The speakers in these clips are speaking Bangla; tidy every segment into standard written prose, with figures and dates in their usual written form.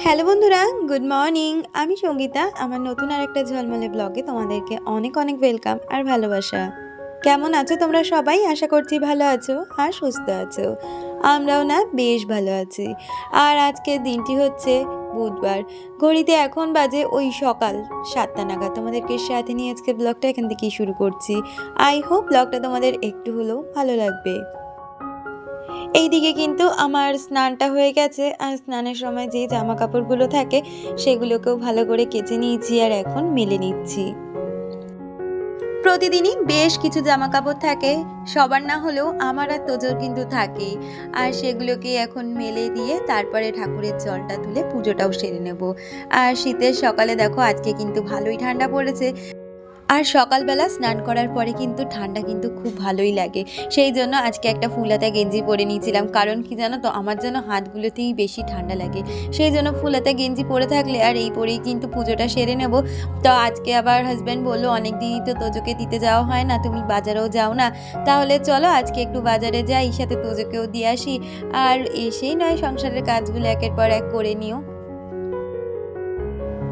হ্যালো বন্ধুরা, গুড মর্নিং। আমি সঙ্গীতা। আমার নতুন আরেকটা ঝলমলে ব্লগে তোমাদেরকে অনেক অনেক ওয়েলকাম আর ভালোবাসা। কেমন আছো তোমরা সবাই? আশা করছি ভালো আছো আর সুস্থ আছো। আমরাও না বেশ ভালো আছি। আর আজকের দিনটি হচ্ছে বুধবার। ঘড়িতে এখন বাজে ওই সকাল 7টা নাগাদ। তোমাদেরকে সাথে নিয়ে আজকে ব্লগটা এখান থেকেই শুরু করছি। আই হোপ ব্লগটা তোমাদের একটু হলেও ভালো লাগবে। এইদিকে কিন্তু আমার স্নানটা হয়ে গেছে, আর স্নানের সময় যে জামা কাপড়গুলো থাকে সেগুলোকেও ভালো করে কেচে নিয়েছি আর এখন মেলে নিচ্ছি। প্রতিদিনই বেশ কিছু জামা কাপড় থাকে, সবার না হলেও আমার আর তোজোর কিন্তু থাকেই। আর সেগুলোকে এখন মেলে দিয়ে তারপরে ঠাকুরের জলটা তুলে পুজোটাও সেরে নেব। আর শীতের সকালে দেখো আজকে কিন্তু ভালোই ঠান্ডা পড়েছে। আর সকালবেলা স্নান করার পরে কিন্তু ঠান্ডা কিন্তু খুব ভালোই লাগে। সেই জন্য আজকে একটা ফুলহাতা গেঞ্জি পরে নিয়েছিলাম, কারণ কি জানো তো, আমার যেন হাতগুলোতেই বেশি ঠান্ডা লাগে। সেই জন্য ফুলহাতা গেঞ্জি পরে থাকলে আর এই পরেই কিন্তু পুজোটা সেরে নেব। তো আজকে আবার হাজব্যান্ড বললো অনেক দিনই তো তোজোকে দিতে যাওয়া হয় না, তুমি বাজারেও যাও না, তাহলে চলো আজকে একটু বাজারে যাই, সাথে তোজোকেও দিয়ে আসি। আর এসেই নয় সংসারের কাজগুলো একের পর এক করে নিও।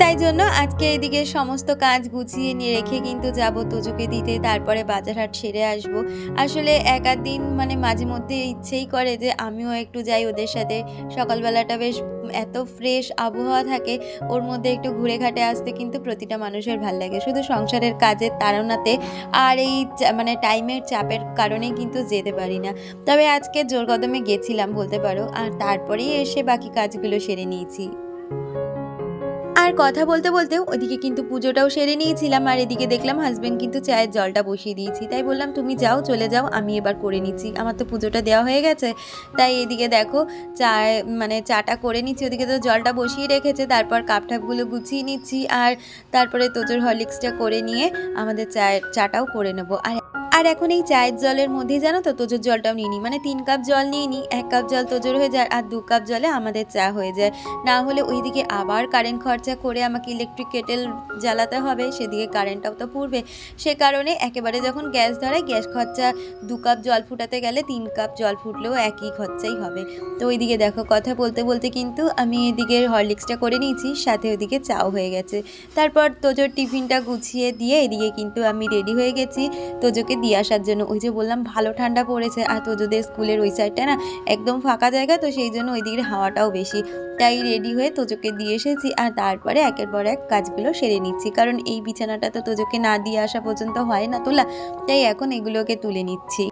তাই জন্য আজকে এদিকে সমস্ত কাজ গুছিয়ে নিয়ে রেখে কিন্তু যাব তোজোকে দিতে, তারপরে বাজার হাট সেরে আসবো। আসলে এক আধ দিন মাঝে মধ্যে ইচ্ছেই করে যে আমিও একটু যাই ওদের সাথে। সকালবেলাটা বেশ এত ফ্রেশ আবহাওয়া থাকে, ওর মধ্যে একটু ঘুরে ঘাটে আসতে কিন্তু প্রতিটা মানুষের ভাল লাগে। শুধু সংসারের কাজের তাড়নাতে আর এই টাইমের চাপের কারণেই কিন্তু যেতে পারি না। তবে আজকে জোর কদমে গেছিলাম বলতে পারো, আর তারপরেই এসে বাকি কাজগুলো সেরে নিয়েছি। আর কথা বলতে বলতে ওদিকে কিন্তু পুজোটাও সেরে নিয়েছিলাম, আর এদিকে দেখলাম হাজবেন্ড কিন্তু চায়ের জলটা বসিয়ে দিয়েছি। তাই বললাম তুমি যাও, চলে যাও, আমি এবার করে নিচ্ছি, আমার তো পুজোটা দেওয়া হয়ে গেছে। তাই এদিকে দেখো চাটা করে নিচ্ছি, ওদিকে তো জলটা বসিয়ে রেখেছে, তারপর কাপ ঠাপগুলো গুছিয়ে নিচ্ছি, আর তারপরে তোজোর হরলিক্সটা করে নিয়ে আমাদের চাটাও করে নেবো। আর এখন এই চায়ের জলের মধ্যেই জানো তো তোজোর জলটাও নিয়ে নিই, 3 কাপ জল নিয়ে নিই। 1 কাপ জল তোজোর হয়ে যায় আর 2 কাপ জলে আমাদের চা হয়ে যায়। না হলে ওইদিকে আবার কারেন্ট খরচা করে আমাকে ইলেকট্রিক কেটেল জ্বালাতে হবে, সেদিকে কারেন্টটাও তো পুড়বে। সে কারণে একেবারে যখন গ্যাস ধরায়, গ্যাস খরচা 2 কাপ জল ফুটাতে গেলে 3 কাপ জল ফুটলেও একই খরচাই হবে। তো ওইদিকে দেখো কথা বলতে বলতে কিন্তু আমি এদিকে হরলিক্সটা করে নিয়েছি, সাথে ওইদিকে চাও হয়ে গেছে। তারপর তোজোর টিফিনটা গুছিয়ে দিয়ে এদিকে কিন্তু আমি রেডি হয়ে গেছি তোজোকে দিয়ে আসার জন্য। ওই যে বললাম ভালো ঠান্ডা পড়েছে, আর তোজোদের স্কুলের ওই সাইডটা না একদম ফাঁকা জায়গা, তো সেই জন্য ওই দিকের হাওয়াটাও বেশি। তাই রেডি হয়ে তোজোকে দিয়ে এসেছি, আর তারপরে একের পর এক কাজগুলো সেরে নিচ্ছি, কারণ এই বিছানাটা তো তোজোকে না দিয়ে আসা পর্যন্ত হয় না তোলা। তাই এখন এগুলোকে তুলে নিচ্ছি।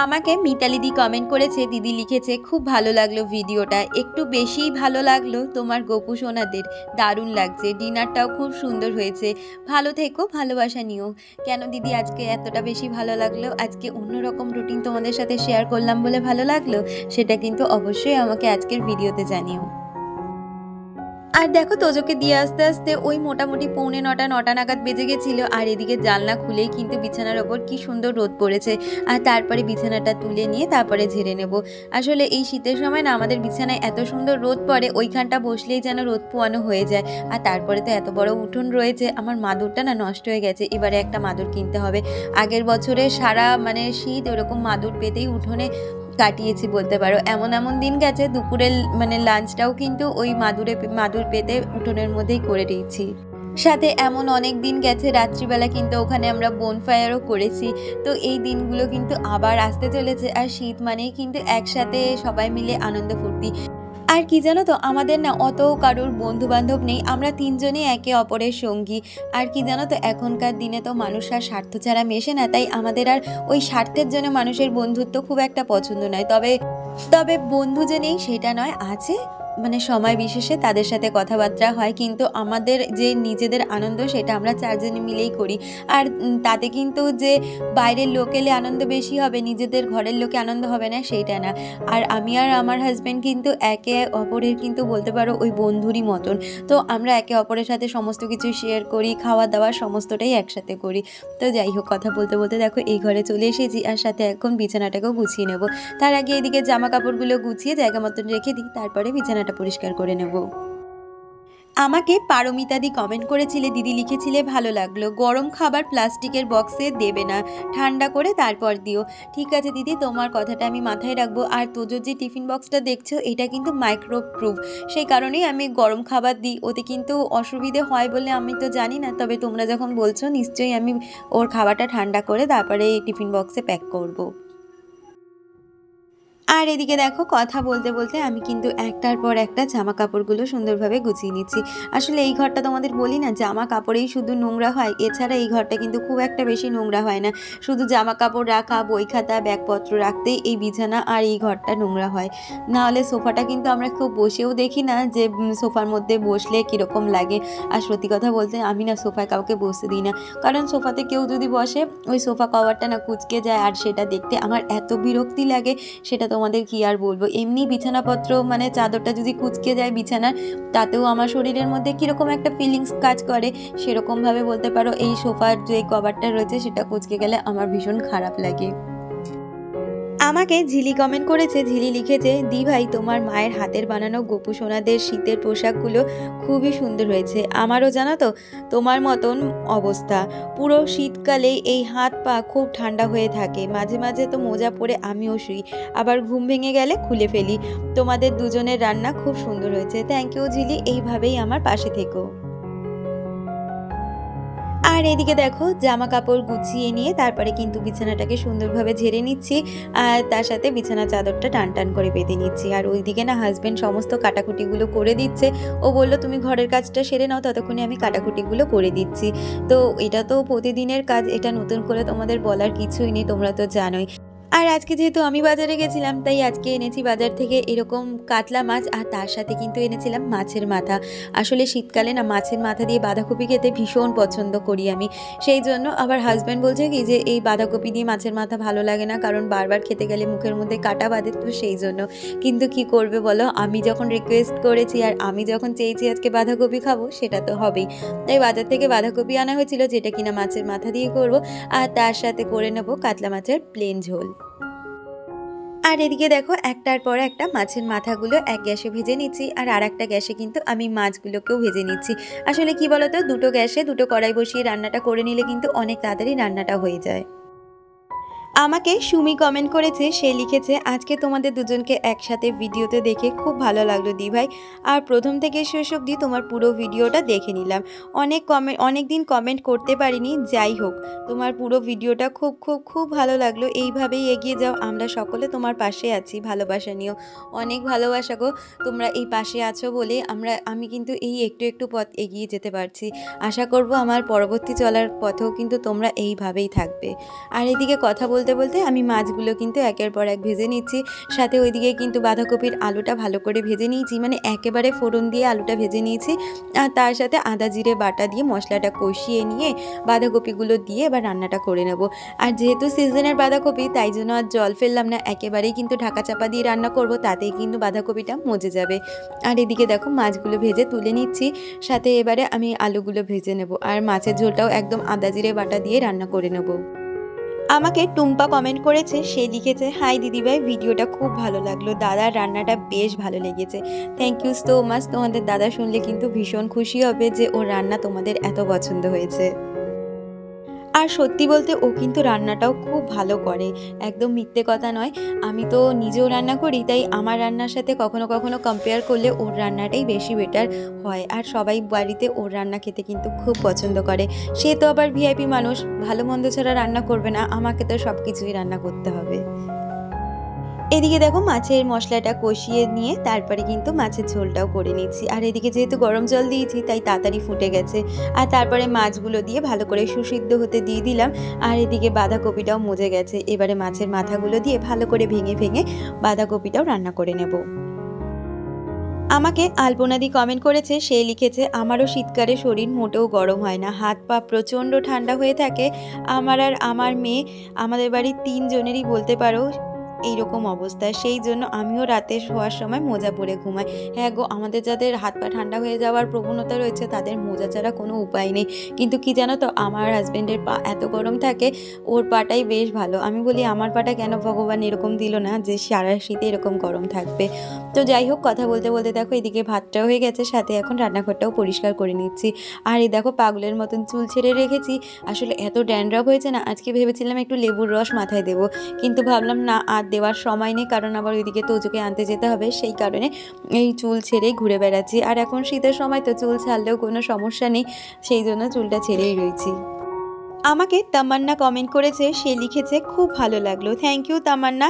আমাকে মিতালি দি কমেন্ট করেছে, দিদি লিখেছে খুব ভালো লাগলো ভিডিওটা, একটু বেশিই ভালো লাগলো তোমার গোপু সোনাদের, দারুণ লাগছে, ডিনারটাও খুব সুন্দর হয়েছে, ভালো থেকো, ভালোবাসা নিও। কেন দিদি আজকে এতটা বেশি ভালো লাগলো? আজকে অন্যরকম রুটিন তোমাদের সাথে শেয়ার করলাম বলে ভালো লাগলো? সেটা কিন্তু অবশ্যই আমাকে আজকের ভিডিওতে জানিও। আর দেখো তোজোকে দিয়ে আসতে আসতে ওই মোটামুটি 9:45 নাগাদ বেজে গেছিল, আর এদিকে জানলা খুলেই কিন্তু বিছানার ওপর কি সুন্দর রোদ পড়েছে। আর তারপরে বিছানাটা তুলে নিয়ে তারপরে ঝেড়ে নেব। আসলে এই শীতের সময় না আমাদের বিছানায় এত সুন্দর রোদ পড়ে, ওইখানটা বসলেই যেন রোদ পোয়ানো হয়ে যায়। আর তারপরে তো এত বড় উঠোন রয়েছে, আমার মাদুরটা না নষ্ট হয়ে গেছে, এবারে একটা মাদুর কিনতে হবে। আগের বছরে সারা শীত ওরকম মাদুর পেতেই উঠোনে কাটিয়েছি বলতে পারো। এমন এমন দিন গেছে দুপুরের লাঞ্চটাও কিন্তু ওই মাদুর পেতে উঠোনের মধ্যেই করে দিয়েছি। সাথে এমন অনেক দিন গেছে রাত্রিবেলা কিন্তু ওখানে আমরা বোনফায়ারও করেছি। তো এই দিনগুলো কিন্তু আবার আসতে চলেছে, আর শীত মানেই কিন্তু একসাথে সবাই মিলে আনন্দ ফুর্তি। আর কি জানো তো, আমাদের না অত কারোর বন্ধু বান্ধব নেই, আমরা 3জনই একে অপরের সঙ্গী। আর কি জানো তো, এখনকার দিনে তো মানুষ আর স্বার্থ ছাড়া মেশে না, তাই আমাদের আর ওই স্বার্থের জন্য মানুষের বন্ধুত্ব খুব একটা পছন্দ নয়। তবে তবে বন্ধু যে নেই সেটা নয়, আছে, সময় বিশেষে তাদের সাথে কথাবার্তা হয়, কিন্তু আমাদের যে নিজেদের আনন্দ সেটা আমরা 4জনে মিলেই করি। আর তাতে কিন্তু যে বাইরের লোক এলে আনন্দ বেশি হবে, নিজেদের ঘরের লোকে আনন্দ হবে না, সেইটা না। আর আমি আর আমার হাজব্যান্ড কিন্তু একে অপরের কিন্তু বলতে পারো ওই বন্ধুরই মতন। তো আমরা একে অপরের সাথে সমস্ত কিছু শেয়ার করি, খাওয়া দাওয়া সমস্তটাই একসাথে করি। তো যাই হোক, কথা বলতে বলতে দেখো এই ঘরে চলে এসেছি, আর সাথে এখন বিছানাটাকেও গুছিয়ে নেব। তার আগে এদিকে জামা কাপড়গুলো গুছিয়ে জায়গা মতন রেখে দিই, তারপরে বিছানাটা পরিষ্কার করে নেব। আমাকে পারমিতাদি কমেন্ট করেছিলে, দিদি লিখেছিলে ভালো লাগলো, গরম খাবার প্লাস্টিকের বক্সে দেবে না, ঠান্ডা করে তারপর দিও। ঠিক আছে দিদি, তোমার কথাটা আমি মাথায় রাখবো। আর তোজোর যে টিফিন বক্সটা দেখছো এটা কিন্তু মাইক্রোপ্রুফ, সেই কারণেই আমি গরম খাবার দিই। ওতে কিন্তু অসুবিধে হয় বলে আমি তো জানি না, তবে তোমরা যখন বলছো নিশ্চয়ই আমি ওর খাবারটা ঠান্ডা করে তারপরে এই টিফিন বক্সে প্যাক করব। আর এদিকে দেখো কথা বলতে বলতে আমি কিন্তু একটার পর একটা জামা কাপড়গুলো সুন্দরভাবে গুছিয়ে নিচ্ছি। আসলে এই ঘরটা তোমাদের বলি না, জামা কাপড়েই শুধু নোংরা হয়, এছাড়া এই ঘরটা কিন্তু খুব একটা বেশি নোংরা হয় না। শুধু জামা কাপড় রাখা, বই খাতা, ব্যাগপত্র রাখতেই এই বিছানা আর এই ঘরটা নোংরা হয়। নাহলে সোফাটা কিন্তু আমরা কেউ বসেও দেখি না যে সোফার মধ্যে বসলে কীরকম লাগে। আর সত্যি কথা বলতে আমি না সোফায় কাউকে বসতে দিই না, কারণ সোফাতে কেউ যদি বসে ওই সোফা কভারটা না কুঁচকে যায়, আর সেটা দেখতে আমার এত বিরক্তি লাগে সেটা তোমাদের কি আর বলবো। এমনি বিছানাপত্র মানে চাদরটা যদি কুঁচকে যায় বিছানার, তাতেও আমার শরীরের মধ্যে কীরকম একটা ফিলিংস কাজ করে, সেরকমভাবে বলতে পারো এই সোফার যে কভারটা রয়েছে সেটা কুঁচকে গেলে আমার ভীষণ খারাপ লাগে। আমাকে ঝিলি কমেন্ট করেছে, ঝিলি লিখেছে, দি ভাই তোমার মায়ের হাতের বানানো গোপু সোনাদের শীতের পোশাকগুলো খুবই সুন্দর হয়েছে। আমারও জানো তো তোমার মতন অবস্থা, পুরো শীতকালে এই হাত পা খুব ঠান্ডা হয়ে থাকে, মাঝে মাঝে তো মোজা পরে আমিও শুই, আবার ঘুম ভেঙে গেলে খুলে ফেলি। তোমাদের দুজনের রান্না খুব সুন্দর হয়েছে। থ্যাংক ইউ ঝিলি, এইভাবেই আমার পাশে থেকো। আর এদিকে দেখো জামা কাপড় গুছিয়ে নিয়ে তারপরে কিন্তু বিছানাটাকে সুন্দরভাবে ঝেড়ে নিচ্ছি, আর তার সাথে বিছানা চাদরটা টান টান করে বেঁধে নিচ্ছি। আর ওইদিকে না হাজব্যান্ড সমস্ত কাটাকুটিগুলো করে দিচ্ছে। ও বললো তুমি ঘরের কাজটা সেরে নাও, ততক্ষণে আমি কাটাকুটিগুলো করে দিচ্ছি। তো এটা তো প্রতিদিনের কাজ, এটা নতুন করে তোমাদের বলার কিছুই নেই, তোমরা তো জানোই। আর আজকে যেহেতু আমি বাজারে গেছিলাম, তাই আজকে এনেছি বাজার থেকে এরকম কাতলা মাছ, আর তার সাথে কিন্তু এনেছিলাম মাছের মাথা। আসলে শীতকালে না মাছের মাথা দিয়ে বাঁধাকপি খেতে ভীষণ পছন্দ করি আমি, সেই জন্য। আবার হাজব্যান্ড বলছে কি যে এই বাঁধাকপি দিয়ে মাছের মাথা ভালো লাগে না, কারণ বারবার খেতে গেলে মুখের মধ্যে কাটা বাঁধে, তো সেই জন্য। কিন্তু কি করবে বলো, আমি যখন রিকোয়েস্ট করেছি আর আমি যখন চেয়েছি আজকে বাঁধাকপি খাবো, সেটা তো হবেই। তাই বাজার থেকে বাঁধাকপি আনা হয়েছিল, যেটা কিনা মাছের মাথা দিয়ে করব, আর তার সাথে করে নেবো কাতলা মাছের প্লেন ঝোল। আর এদিকে দেখো একটার পর একটা মাছের মাথাগুলো এক গ্যাসে ভেজে নিচ্ছি, আর আরেকটা গ্যাসে কিন্তু আমি মাছগুলোকেও ভেজে নিচ্ছি। আসলে কি বলতো, দুটো গ্যাসে দুটো কড়াই বসিয়ে রান্নাটা করে নিলে কিন্তু অনেক তাড়াতাড়ি রান্নাটা হয়ে যায়। আমাকে সুমি কমেন্ট করেছে, সে লিখেছে, আজকে তোমাদের দুজনকে একসাথে ভিডিওতে দেখে খুব ভালো লাগলো দি ভাই, আর প্রথম থেকে শেষ অবধি তোমার পুরো ভিডিওটা দেখে নিলাম। অনেক দিন কমেন্ট করতে পারিনি, যাই হোক তোমার পুরো ভিডিওটা খুব খুব খুব ভালো লাগলো। এইভাবেই এগিয়ে যাও, আমরা সকলে তোমার পাশে আছি, ভালোবাসা নিও। অনেক ভালোবাসা গো, তোমরা এই পাশে আছো বলে আমি কিন্তু এই একটু একটু পথ এগিয়ে যেতে পারছি। আশা করব আমার পরবর্তী চলার পথেও কিন্তু তোমরা এইভাবেই থাকবে। আর এদিকে কথা বলতে বলতে আমি মাছগুলো কিন্তু একের পর এক ভেজে নিচ্ছি, সাথে ওইদিকে কিন্তু বাঁধাকপির আলুটা ভালো করে ভেজে নিয়েছি, মানে একেবারে ফোড়ন দিয়ে আলুটা ভেজে নিয়েছি। আর তার সাথে আদা জিরে বাটা দিয়ে মশলাটা কষিয়ে নিয়ে বাঁধাকপিগুলো দিয়ে এবার রান্নাটা করে নেব। আর যেহেতু সিজনের বাঁধাকপি, তাই জন্য আর জল ফেললাম না, একেবারেই কিন্তু ঢাকা চাপা দিয়ে রান্না করব, তাতেই কিন্তু বাঁধাকপিটা মজে যাবে। আর এদিকে দেখো মাছগুলো ভেজে তুলে নিচ্ছি, সাথে এবারে আমি আলুগুলো ভেজে নেব, আর মাছের ঝোলটাও একদম আদা জিরে বাটা দিয়ে রান্না করে নেব। আমাকে টুম্পা কমেন্ট করেছে, সে লিখেছে, হাই দিদিভাই ভিডিওটা খুব ভালো লাগলো, দাদার রান্নাটা বেশ ভালো লেগেছে। Thank you so much. তোমাদের দাদা শুনলে কিন্তু ভীষণ খুশি হবে যে ওর রান্না তোমাদের এত পছন্দ হয়েছে। আর সত্যি বলতে ও কিন্তু রান্নাটাও খুব ভালো করে, একদম মিথ্যে কথা নয়। আমি তো নিজেও রান্না করি, তাই আমার রান্নার সাথে কখনো কখনো কম্পেয়ার করলে ওর রান্নাটাই বেশি বেটার হয়। আর সবাই বাড়িতে ওর রান্না খেতে কিন্তু খুব পছন্দ করে। সে তো আবার ভিআইপি মানুষ, ভালো মন্দ ছাড়া রান্না করবে না, আমাকে তো সব কিছুই রান্না করতে হবে। এদিকে দেখো মাছের মশলাটা কষিয়ে নিয়ে তারপরে কিন্তু মাছের ঝোলটাও করে নিচ্ছি। আর এদিকে যেহেতু গরম জল দিয়েছি তাই তাড়াতাড়ি ফুটে গেছে। আর তারপরে মাছগুলো দিয়ে ভালো করে সুসিদ্ধ হতে দিয়ে দিলাম। আর এদিকে বাঁধাকপিটাও মজে গেছে। এবারে মাছের মাথাগুলো দিয়ে ভালো করে ভেঙে ভেঙে বাঁধাকপিটাও রান্না করে নেব। আমাকে আলপনাদি কমেন্ট করেছে, সে লিখেছে, আমারও শীতকালে শরীর মোটেও গরম হয় না, হাত পা প্রচণ্ড ঠান্ডা হয়ে থাকে। আমার আর আমার মেয়ে, আমাদের বাড়ির 3 জনেরই বলতে পারো এইরকম অবস্থা। সেই জন্য আমিও রাতে শোয়ার সময় মোজা পরে ঘুমাই। হ্যাঁ গো, আমাদের যাদের হাত পা ঠান্ডা হয়ে যাওয়ার প্রবণতা রয়েছে তাদের মোজা ছাড়া কোনো উপায় নেই। কিন্তু কি জানো তো, আমার হাসব্যান্ডের পা এত গরম থাকে, ওর পাটাই বেশ ভালো। আমি বলি আমার পাটা কেন ভগবান এরকম দিল না যে সারা শীতে এরকম গরম থাকবে। তো যাই হোক, কথা বলতে বলতে দেখো এদিকে ভাতটাও হয়ে গেছে, সাথে এখন রান্নাঘরটাও পরিষ্কার করে নিচ্ছি। আর এই দেখো পাগলের মতন চুল ছেড়ে রেখেছি। আসলে এত ড্যান্ড্রাফ হয়েছে না, আজকে ভেবেছিলাম একটু লেবুর রস মাথায় দেবো, কিন্তু ভাবলাম না, আর দেওয়ার সময় নেই, কারণ আবার ওইদিকে তোজোকে আনতে যেতে হবে। সেই কারণে এই চুল ছেড়েই ঘুরে বেড়াচ্ছি। আর এখন শীতের সময় তো চুল ছাড়লেও কোনো সমস্যা নেই, সেই জন্য চুলটা ছেড়েই রয়েছি। আমাকে তামান্না কমেন্ট করেছে, সে লিখেছে খুব ভালো লাগলো। থ্যাংক ইউ তামান্না।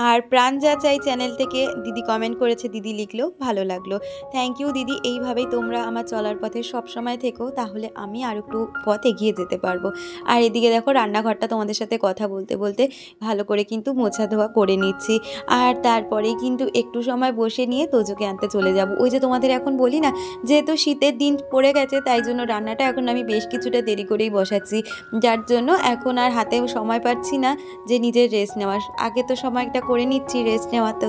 আর প্রাণ যাচাই চ্যানেল থেকে দিদি কমেন্ট করেছে, দিদি লিখলো ভালো লাগলো। থ্যাংক ইউ দিদি, এইভাবেই তোমরা আমার চলার পথে সবসময় থেকো, তাহলে আমি আর একটু পথ এগিয়ে যেতে পারবো। আর এদিকে দেখো রান্নাঘরটা তোমাদের সাথে কথা বলতে বলতে ভালো করে কিন্তু মোছা ধোয়া করে নিচ্ছি। আর তারপরেই কিন্তু একটু সময় বসে নিয়ে তোজোকে আনতে চলে যাব। ওই যে তোমাদের এখন বলি না, যেহেতু শীতের দিন পড়ে গেছে তাই জন্য রান্নাটা এখন আমি বেশ কিছুটা দেরি করেই বসাচ্ছি, যার জন্য এখন আর হাতে সময় পাচ্ছি না যে নিজের রেস্ট নেওয়ার। আগে তো সময়টা করে নিচ্ছি রেস্ট নেওয়ার তো।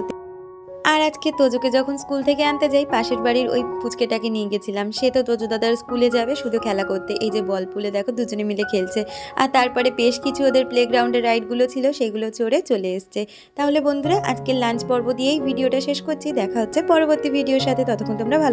আর আজকে তোজোকে যখন স্কুল থেকে আনতে যাই, পাশের বাড়ির ওই পুচকেটাকে নিয়ে গেছিলাম। সে তো তোজো দাদার স্কুলে যাবে শুধু খেলা করতে। এই যে বল পুলে দেখো দুজনে মিলে খেলছে। আর তারপরে বেশ কিছু ওদের প্লেগ্রাউন্ডের রাইডগুলো ছিল, সেগুলো চড়ে চলে এসছে। তাহলে বন্ধুরা, আজকের লাঞ্চ পর্ব দিয়েই ভিডিওটা শেষ করছি। দেখা হচ্ছে পরবর্তী ভিডিওর সাথে, ততক্ষণ তোমরা ভালো